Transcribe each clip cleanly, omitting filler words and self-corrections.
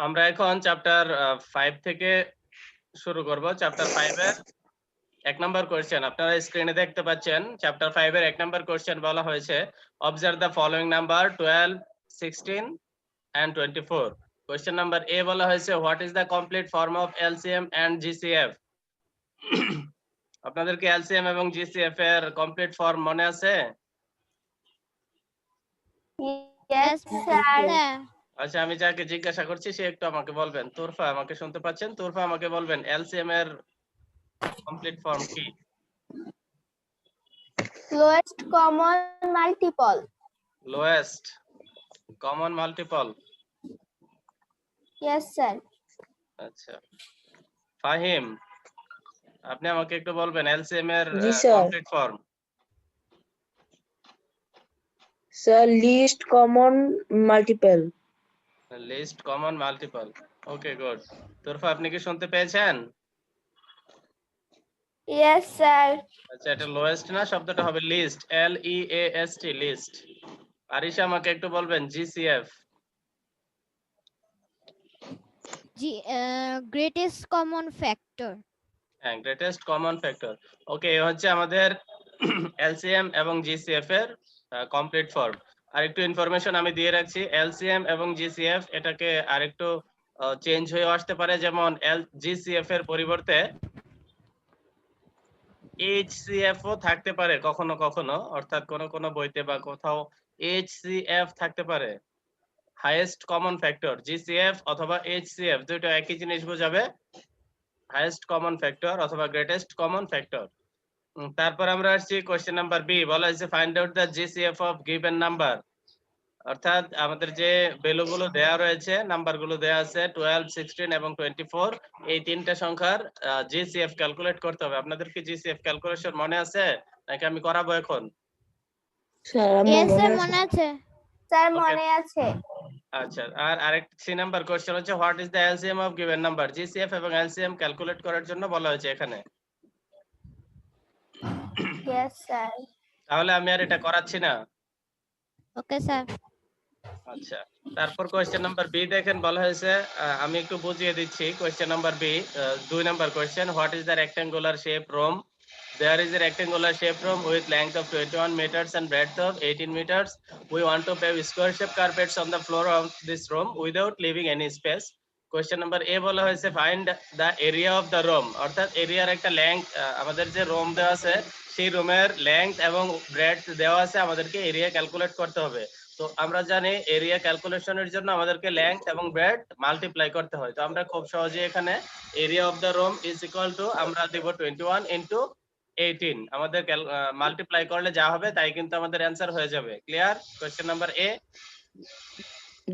আমরা এখন চ্যাপ্টার 5 থেকে শুরু করব। চ্যাপ্টার 5 এর 1 নাম্বার কোশ্চেন আপনারা স্ক্রিনে দেখতে পাচ্ছেন। চ্যাপ্টার 5 এর 1 নাম্বার কোশ্চেন বলা হয়েছে observe the following number 12, 16 and 24। Question number A বলা হয়েছে what is the complete form of LCM and GCF. আপনাদের কি এলসিএম এবং জিসিএফ এর কমপ্লিট ফর্ম মনে আছে? Yes, sir. আচ্ছা, আমি যাকে জিজ্ঞাসা করছি সে একটু আমাকে বলবেন। তুরফা, আমাকে শুনতে পাচ্ছেন? তুরফা আমাকে বলবেন এলসিএম এর কমপ্লিট ফর্ম কি? Lowest common multiple. Lowest common multiple. Yes, sir. আচ্ছা, ফাহিম আপনি আমাকে একটু বলবেন এলসিএম এর জি, sir. Complete form. Sir, least common multiple. Least common multiple. Okay, good. Turfa, আপনি কি শুনতে পেয়েছেন? Yes, sir. আচ্ছা, এটা লোয়েস্ট না, শব্দটা হবে least, L E A S T, least. Arisha, আমাকে একটু বলবেন জিসিএফ। greatest common factor. হ্যাঁ, গ্রেটেস্ট কমন ফ্যাক্টর। ওকে, এই হচ্ছে আমাদের এলসিএম এবং জিসিএফ এর কমপ্লিট ফর্ম। আর একটু ইনফরমেশন আমি দিয়ে রাখছি, এলসিএম এবং জিসিএফ এটাকে আরেকটু চেঞ্জ হয়ে আসতে পারে, যেমন জিসিএফ এর পরিবর্তে এইচসিএফ ও থাকতে পারে কখনো কখনো, অর্থাৎ কোনো বইতে বা কোথাও এইচসিএফ থাকতে পারে। হাইয়েস্ট কমন ফ্যাক্টর জিসিএফ অথবা এইচসিএফ দুটো একই জিনিস বোঝাবে, হাইয়েস্ট কমন ফ্যাক্টর অথবা গ্রেটেস্ট কমন ফ্যাক্টর। তারপর আমরা আসছি কোশ্চেন নাম্বার বি, বলা হয়েছে find out the GCF of given number. অর্থাৎ আমাদের যে ভ্যালুগুলো দেয়া রয়েছে, নাম্বারগুলো দেয়া আছে 12, 16 এবং 24, এই তিনটা সংখ্যার জিসিএফ ক্যালকুলেট করতে হবে। আপনাদের কি জিসিএফ ক্যালকুলেশন মনে আছে নাকি আমি করাবো এখন? Sir, আমার Yes, sir, মনে মনে আছে। আছে। Sir, Okay. মনে আছে। আচ্ছা, আর আরেক 3 নাম্বার কোশ্চেন হচ্ছে what is the LCM of given number. GCF এবং এলসিএম ক্যালকুলেট করার জন্য বলা হয়েছে এখানে। Yes, sir. তাহলে আমি আর এটা করাচ্ছি না। Okay, sir. আচ্ছা, তারপর কোশ্চেন নাম্বার বি দেখেন, বলা হয়েছে আমি একটু বুঝিয়ে দিচ্ছি। Question number B 2 number question, what is the rectangular shape room. There is a rectangular shape room with length of 21 meters and breadth of 18 meters. We want to pave square shape carpets on the floor of this room without leaving any space. Question number A বলা হয়েছে find the area of the room, অর্থাৎ এরিয়ার একটা length, আমাদের যে room দেওয়া আছে সেই রুমের লেংথ এবং ব্রেডথ দেওয়া আছে, আমাদেরকে এরিয়া ক্যালকুলেট করতে হবে। তো আমরা জানি এরিয়া ক্যালকুলেশনের জন্য আমাদেরকে লেংথ এবং ব্রেডথ মাল্টিপ্লাই করতে হয়। তো আমরা খুব সহজে এখানে area of the room is equal two আমরা দেব 21 ইনটু 18, আমাদের মাল্টিপ্লাই করলে যা হবে তাই কিন্তু আমাদের অ্যানসার হয়ে যাবে। ক্লিয়ার? Question number A.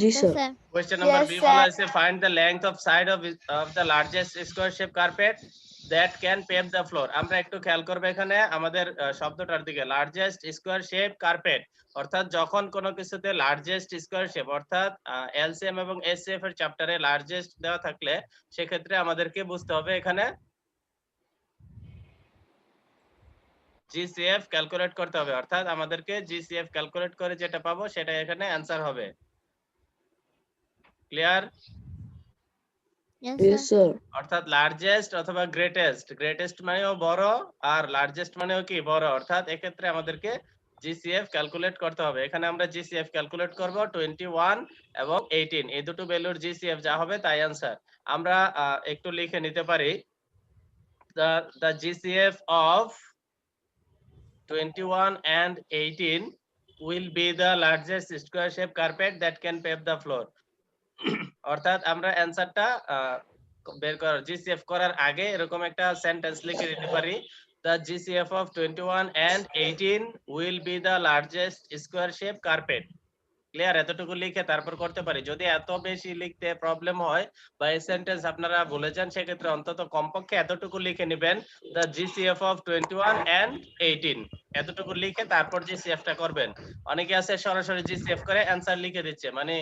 জি, Yes, sir. sir. Question number Yes, B sir. বলা হয়েছে find the length of side of the largest square shape carpet that can pave the floor. আমরা একটু খেয়াল করব এখানে আমাদের শব্দটার দিকে, লার্জেস্ট স্কয়ার শেপ কার্পেট, অর্থাৎ যখন কোনো কিছুতে লার্জেস্ট স্কয়ার শেপ, অর্থাৎ এলসিএম এবং এসসিএফ এর চ্যাপ্টারে লার্জেস্ট দেওয়া থাকলে সেক্ষেত্রে আমাদেরকে বুঝতে হবে এখানে জিসিএফ ক্যালকুলেট করতে হবে, অর্থাৎ আমাদেরকে জিসিএফ ক্যালকুলেট করে যেটা পাবো সেটা এখানে অ্যানসার হবে। Clear? Yes, Yes, sir. sir. অর্থাৎ লার্জেস্ট অথবা গ্রেটেস্ট, গ্রেটেস্ট মানেও বড় আর লার্জেস্ট মানেও কি বড়, অর্থাৎ এক্ষেত্রে আমাদেরকে জিসিএফ ক্যালকুলেট করতে হবে। এখানে আমরা জিসিএফ ক্যালকুলেট করব 21 এবং 18, এই দুটো ভ্যালুর জিসিএফ যা হবে তাই অ্যানসার। আমরা একটু লিখে নিতে পারি the GCF of 21 and 18 will be the largest square shape carpet that can pave the floor. অর্থাৎ আমরা অ্যানসারটা বের করার জিসিএফ করার আগে এরকম একটা সেন্টেন্স লিখে দিতে পারি, the GCF of 21 and 18 will be the largest square shape carpet. Clear? এতটুকু লিখে তারপর করতে পারি। যদি এত বেশি লিখতে প্রবলেম হয় বা এই সেন্টেন্স আপনারা ভুলে যান, সেক্ষেত্রে অন্তত কমপক্ষে এতটুকু লিখে নেবেন, the GCF of 21 and 18, এতটুকু লিখে তারপর জিসিএফটা করবেন। অনেকে আছে সরাসরি জিসিএফ করে অ্যানসার লিখে দিচ্ছে, মানে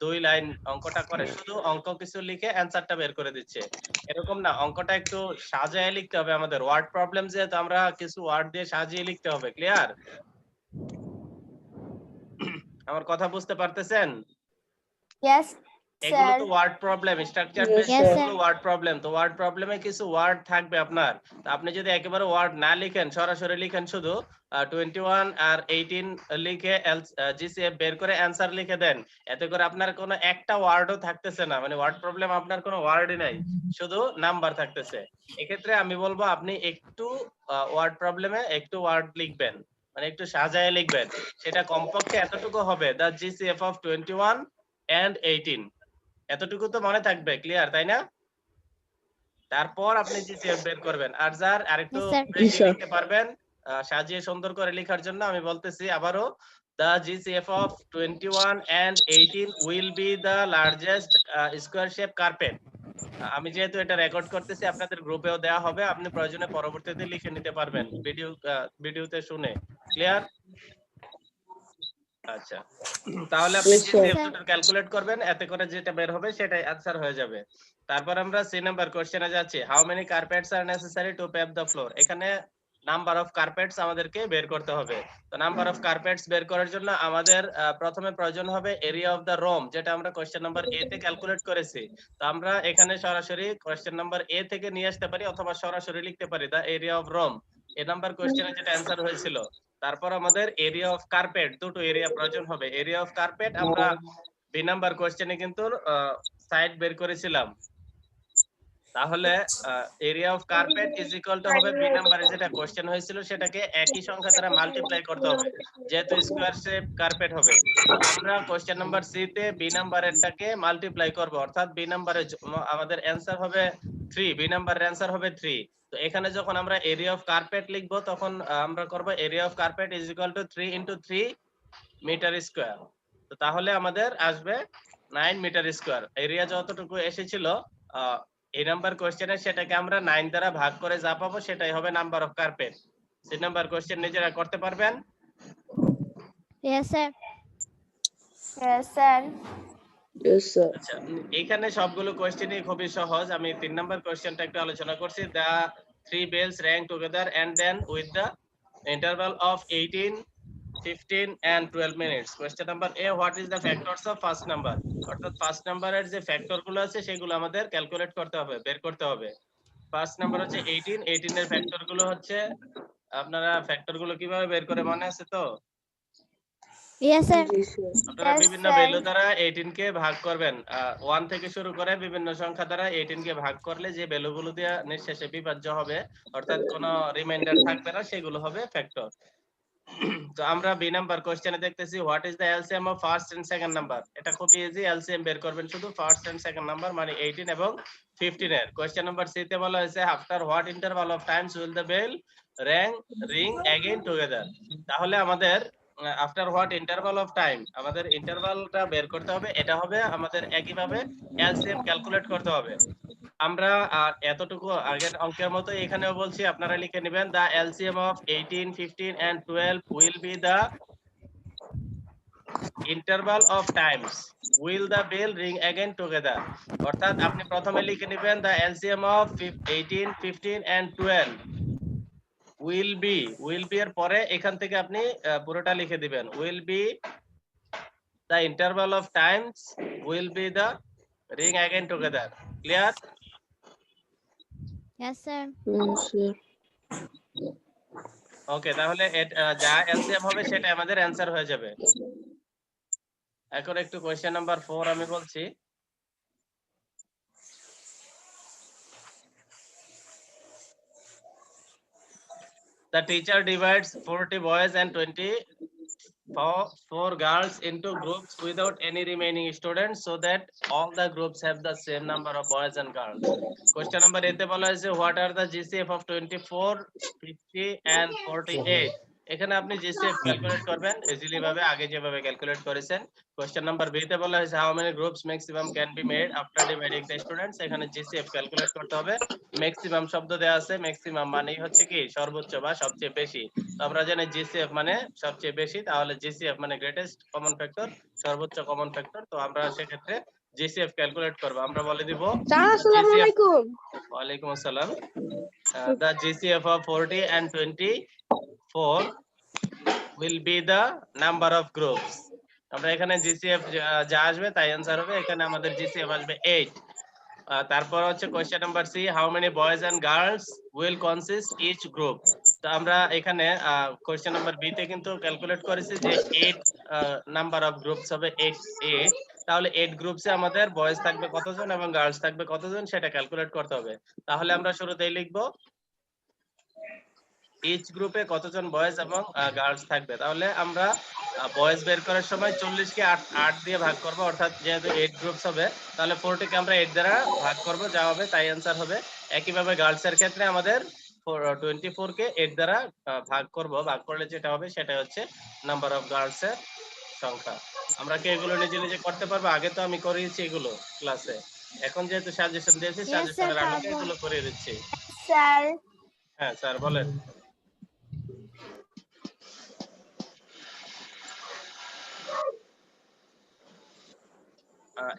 2 লাইন অঙ্কটা করে শুধু অঙ্ক কিছু লিখে অ্যানসারটা বের করে দিচ্ছে। এরকম না, অঙ্কটা একটু সাজিয়ে লিখতে হবে। আমাদের ওয়ার্ড প্রবলেম যেহেতু আমরা কিছু ওয়ার্ড দিয়ে সাজিয়ে লিখতে হবে। ক্লিয়ার? আমার কথা বুঝতে পারতেছেন? Yes, এগুলো sir. তো word problem, structure Yes, base Yes, sir. এগুলো ওয়ার্ড প্রবলেম। তো ওয়ার্ড প্রবলেমে কিছু ওয়ার্ড থাকবে আপনার। তো আপনি যদি একেবারে ওয়ার্ড না লিখেন, সরাসরি লিখেন শুধু 21 আর 18 লিখে জিসিএফ বের করে অ্যানসার লিখে দেন, এতে করে আপনার কোনো একটা ওয়ার্ডও থাকতেছে না, মানে ওয়ার্ড প্রবলেম আপনার কোনো ওয়ার্ডই নাই, শুধু নাম্বার থাকতেছে। এক্ষেত্রে আমি বলবো আপনি একটু ওয়ার্ড প্রবলেমে একটু ওয়ার্ড লিখবেন, মানে একটু সাজায় লিখবেন। সেটা কমপক্ষে এতটুকু হবে, দ্য জিসিএফ অফ 21 and 18, এতটুকু তো মনে থাকবে, ক্লিয়ার তাই না? তারপর আপনি জিসিএফ বের করবেন। আর যার আরেকটু Yes, sir. বেশি sir. লিখতে পারবেন, সাজিয়ে সুন্দর করে লেখার জন্য আমি বলতেছি আবারও, the GCF of 21 and 18 will be the largest square shape carpet. আমি যেহেতু এটা রেকর্ড করতেছি, আপনাদের গ্রুপেও দেওয়া হবে, আপনি প্রয়োজনে পরবর্তীতে লিখে নিতে পারবেন ভিডিওতে শুনে, ক্লিয়ার? আচ্ছা, তাহলে আপনি Yes, sir. জিসিএফ দুটো ক্যালকুলেট করবেন, এতে করে যেটা বের হবে সেটাই आंसर হয়ে যাবে। তারপর আমরা সি নাম্বার কোশ্চেনে যাচ্ছি। How many carpets are necessary to pave the floor? এখানে নাম্বার অফ কার্পেটস আমাদেরকে বের করতে হবে। তো নাম্বার অফ কার্পেটস বের করার জন্য আমাদের প্রথমে প্রয়োজন হবে এরিয়া অফ দ্য রুম, যেটা আমরা কোশ্চেন নাম্বার এ তে ক্যালকুলেট করেছি। তো আমরা এখানে সরাসরি কোশ্চেন নাম্বার এ থেকে নিয়ে আসতে পারি, অথবা সরাসরি লিখতে পারি the area of room. A number কোশ্চেনে যেটা অ্যানসার হয়েছিল। তারপর আমাদের এরিয়া অফ কার্পেট, দুটো এরিয়া প্রয়োজন হবে। এরিয়া অফ কার্পেট আমরা বি নাম্বার কোশ্চেনে কিন্তু সাইড বের করেছিলাম। তাহলে area of carpet is equal two হবে বি নাম্বারে যেটা কোশ্চেন হয়েছিল সেটাকে একই সংখ্যা দ্বারা মাল্টিপ্লাই করতে হবে, যেহেতু স্কয়ার শেপ কার্পেট হবে। আমরা কোশ্চেন নাম্বার সি তে বি নাম্বারেরটাকে মাল্টিপ্লাই করব, অর্থাৎ বি নাম্বারে আমাদের অ্যানসার হবে 3, বি নাম্বারের অ্যানসার হবে 3। তো এখানে যখন আমরা এরিয়া অফ কার্পেট লিখব, তখন আমরা করব area of carpet is equal to 3 into 3 metre square. তো তাহলে আমাদের আসবে 9 মিটার স্কয়ার। এরিয়া যতটুকু এসেছিল এই নাম্বার কোশ্চেনে, সেটাকে আমরা 9 দ্বারা ভাগ করে যা পাবো সেটাই হবে number of carpet. C number question নিজেরা করতে পারবেন? Yes, sir. Yes, sir. Yes, sir. আচ্ছা, এখানে সবগুলো কোশ্চেনই খুবই সহজ। আমি 3 নাম্বার কোশ্চেনটা একটু আলোচনা করছি। দা 3 bells rang together and then with the interval of 18, 15 and 12 minutes. Question number A, what is the factors of first number? অর্থাৎ ফার্স্ট নাম্বারের যে ফ্যাক্টর গুলো আছে সেগুলো আমাদের ক্যালকুলেট করতে হবে, বের করতে হবে। ফার্স্ট নাম্বার হচ্ছে 18, 18 এর ফ্যাক্টর গুলো হচ্ছে, আপনারা ফ্যাক্টর গুলো কিভাবে বের করে মনে আছে তো? Yes, sir. Yes, sir. আপনারা Yes, বিভিন্ন sir. ভ্যালু দ্বারা 18 কে ভাগ করবেন। 1 থেকে শুরু করে বিভিন্ন সংখ্যা দ্বারা 18 কে ভাগ করলে যে ভ্যালুগুলো দিয়ে নিঃশেষে বিভাজ্য হবে, অর্থাৎ কোনো রিমাইন্ডার থাকবে না, সেগুলো হবে ফ্যাক্টর। তো আমরা বি নাম্বার কোশ্চেনে দেখতেছি what is the LCM of first and second number. এটা খুব ইজি, এলসিএম বের করবেন শুধু ফার্স্ট এন্ড সেকেন্ড নাম্বার, মানে 18 এবং 15 এর। কোশ্চেন নাম্বার সি তে বলা হয়েছে after what interval of times will the bell ring again together. তাহলে আমাদের after what interval of time, আমাদের ইন্টারভালটা বের করতে হবে। এটা হবে আমাদের একইভাবে এলসিএম ক্যালকুলেট করতে হবে। আমরা এতটুকু আগের অঙ্কের মতো এখানেও বলছি, আপনারা লিখে নেবেন দা LCM of 18, 15 and 12 will be the interval of times will the bell ring again together। অর্থাৎ আপনি প্রথমে লিখে নেবেন দা LCM of 18, 15 and 12 will be এর পরে এখান থেকে আপনি পুরোটা লিখে দিবেন will be the interval of times will be the ring again together। Clear? Yes, sir. Yes, sir. ওকে, তাহলে যা এলসিএম হবে সেটা আমাদের অ্যানসার হয়ে যাবে। এখন একটু কোশ্চেন নাম্বার 4 আমি বলছি। The teacher divides 40 boys and 24 girls into groups without any remaining students so that all the groups have the same number of boys and girls. Question number 8 বলা হয়েছে what are the GCF of 24, 50 and 48? এখানে আপনি GCF calculate করবেন easily ভাবে, আগে যেভাবে calculate করেছেন। Question number B তে বলা হয়েছে how many groups maximum can be made after dividing the students. এখানে জিসিএফ ক্যালকুলেট করতে হবে। ম্যাক্সিমাম শব্দ দেওয়া আছে, ম্যাক্সিমাম মানেই হচ্ছে কি সর্বোচ্চ বা সবচেয়ে বেশি। তো আমরা জানি জিসিএফ মানে সবচেয়ে বেশি, তাহলে জিসিএফ মানে গ্রেটেস্ট কমন ফ্যাক্টর, সর্বোচ্চ কমন ফ্যাক্টর। তো আমরা সেক্ষেত্রে জিসিএফ ক্যালকুলেট করব। আমরা বলে দিব আসসালামু আলাইকুম। ওয়ালাইকুম আসসালাম। The GCF of 40 and 24 will be the number of groups। আমরা এখানে জিসিএফ যা আসবে তাই आंसर হবে, এখানে আমাদের জিসিএফ আসবে 8। তারপর হচ্ছে question number C, how many boys and girls will consist each group. তো আমরা এখানে কোশ্চেন নাম্বার বি তে কিন্তু ক্যালকুলেট করেছি যে 8 নাম্বার অফ গ্রুপস হবে 8 তাহলে 8 গ্রুপসে আমাদের বয়েজ থাকবে কতজন এবং গার্লস থাকবে কতজন সেটা ক্যালকুলেট করতে হবে। তাহলে আমরা শুরুতেই লিখবো ইচ গ্রুপে কতজন বয়েজ এবং গার্লস থাকবে। তাহলে আমরা বয়েজ বের করার সময় 40 কে 8 দিয়ে ভাগ করব, অর্থাৎ যেহেতু 8 গ্রুপস হবে তাহলে 40 কে আমরা 8 দ্বারা ভাগ করব, যা হবে তাই आंसर হবে। একইভাবে গার্লস এর ক্ষেত্রে আমাদের 24 কে 8 দ্বারা ভাগ করব, ভাগ করলে যেটা হবে সেটা হচ্ছে নাম্বার অফ গার্লস এর সংখ্যা। আমরা কি এগুলো নিজে নিজে করতে পারবো? আগে তো আমি করিয়েছি এগুলো ক্লাসে, এখন যেহেতু সাজেশন দিয়েছি Yes, সাজেশনের sir, আলোকে পারবো। এগুলো করিয়ে দিচ্ছি। স্যার হ্যাঁ স্যার বলেন।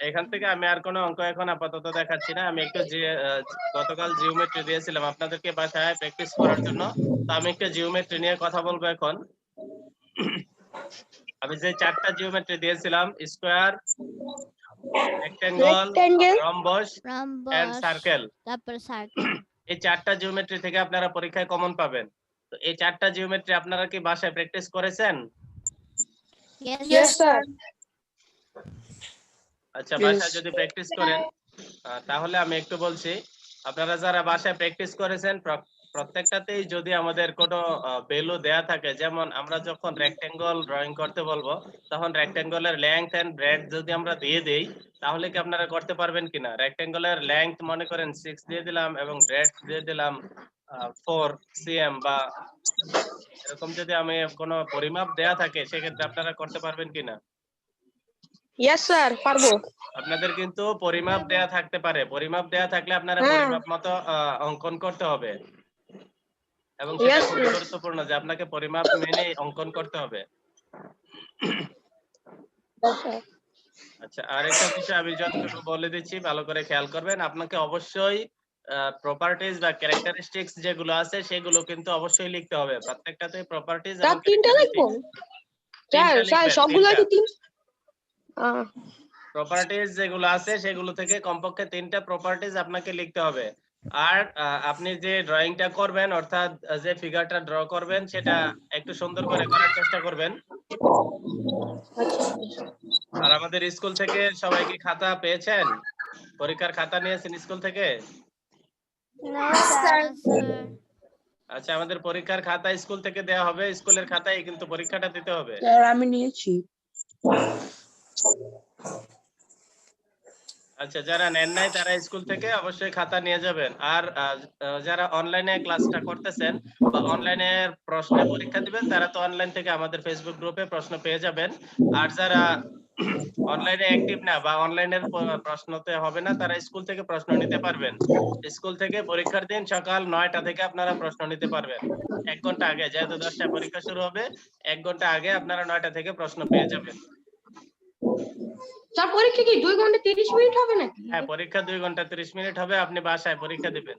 এখান থেকে আমি আর কোনো অঙ্ক এখন আপাতত দেখাচ্ছি না, আমি একটু গতকাল জিওমেট্রি দিয়েছিলাম আপনাদেরকে বাসায় প্র্যাকটিস করার জন্য, তো আমি একটু জিওমেট্রি নিয়ে কথা বলবো এখন। আমি যে 4টা জিওমেট্রি দিয়েছিলাম, square, rectangle, rhombus and Rhombus, circle, তারপর circle. এই 4টা জিওমেট্রি থেকে আপনারা পরীক্ষায় কমন পাবেন। তো এই 4টা জিওমেট্রি আপনারা কি বাসায় প্র্যাকটিস করেছেন? Yes, Yes, sir. আচ্ছা, Yes. বাসায় যদি প্র্যাকটিস করেন তাহলে আমি একটু বলছি, আপনারা যারা বাসায় প্র্যাকটিস করেছেন প্রত্যেকটাতেই যদি আমাদের কোনো ভ্যালু দেয়া থাকে, যেমন আমরা যখন রেক্টেঙ্গল ড্রয়িং করতে বলবো তখন রেক্টেঙ্গলের লেংথ এন্ড ব্রেডথ যদি আমরা দিয়ে দেই তাহলে কি আপনারা করতে পারবেন কিনা? রেক্টেঙ্গলের লেংথ মনে করেন 6 দিয়ে দিলাম এবং ব্রেডথ দিয়ে দিলাম 4 cm বা এরকম যদি আমি কোনো পরিমাপ দেয়া থাকে সেক্ষেত্রে আপনারা করতে পারবেন কিনা? Yes, sir. পারবো। আপনাদের কিন্তু পরিমাপ দেয়া থাকতে পারে, পরিমাপ দেয়া থাকলে আপনারা হ্যাঁ। পরিমাপ মতো অঙ্কন করতে হবে এবং সেটা Yes, খুব sir. গুরুত্বপূর্ণ যে আপনাকে পরিমাপ মেনে অঙ্কন করতে হবে। Yes, sir. আচ্ছা, আরেকটা বিষয় আমি যতটুকু বলে দিচ্ছি ভালো করে খেয়াল করবেন, আপনাকে অবশ্যই প্রপার্টিজ বা ক্যারেক্টারিস্টিক্স যেগুলো আছে সেগুলো কিন্তু অবশ্যই লিখতে হবে। প্রত্যেকটাতে প্রপার্টিজ স্যার এবং তিনটা লিখবো? স্যার স্যার সবগুলো কি তিন? প্রপার্টিজ যেগুলো আছে সেগুলো থেকে কমপক্ষে 3টা প্রপার্টিজ আপনাকে লিখতে হবে। আর আপনি যে ড্রয়িংটা করবেন অর্থাৎ যে ফিগারটা ড্র করবেন সেটা একটু সুন্দর করে করার চেষ্টা করবেন। আর আমাদের স্কুল থেকে সবাই কি খাতা পেয়েছেন? পরীক্ষার খাতা নিয়েছেন স্কুল থেকে? No sir Sir. আচ্ছা, আমাদের পরীক্ষার খাতা স্কুল থেকে দেয়া হবে, স্কুলের খাতায় কিন্তু পরীক্ষাটা দিতে হবে। স্যার আমি নিয়েছি। আচ্ছা, যারা নেন নাই তারা স্কুল থেকে অবশ্যই খাতা নিয়ে যাবেন। আর যারা অনলাইনে ক্লাসটা করতেছেন বা অনলাইনে প্রশ্নে পরীক্ষা দিবেন তারা তো অনলাইন থেকে আমাদের ফেসবুক গ্রুপে প্রশ্ন পেয়ে যাবেন। আর যারা অনলাইনে অ্যাক্টিভ না বা অনলাইনের প্রশ্নতে হবে না তারা স্কুল থেকে প্রশ্ন নিতে পারবেন। স্কুল থেকে পরীক্ষার দিন সকাল 9টা থেকে আপনারা প্রশ্ন নিতে পারবেন। 1 ঘন্টা আগে, যেহেতু 10টায় পরীক্ষা শুরু হবে 1 ঘন্টা আগে আপনারা 9টা থেকে প্রশ্ন পেয়ে যাবেন। স্যার পরীক্ষা কি 2 ঘন্টা 30 মিনিট হবে নাকি? হ্যাঁ, পরীক্ষা 2 ঘন্টা 30 মিনিট হবে, আপনি বাসায় পরীক্ষা দিবেন।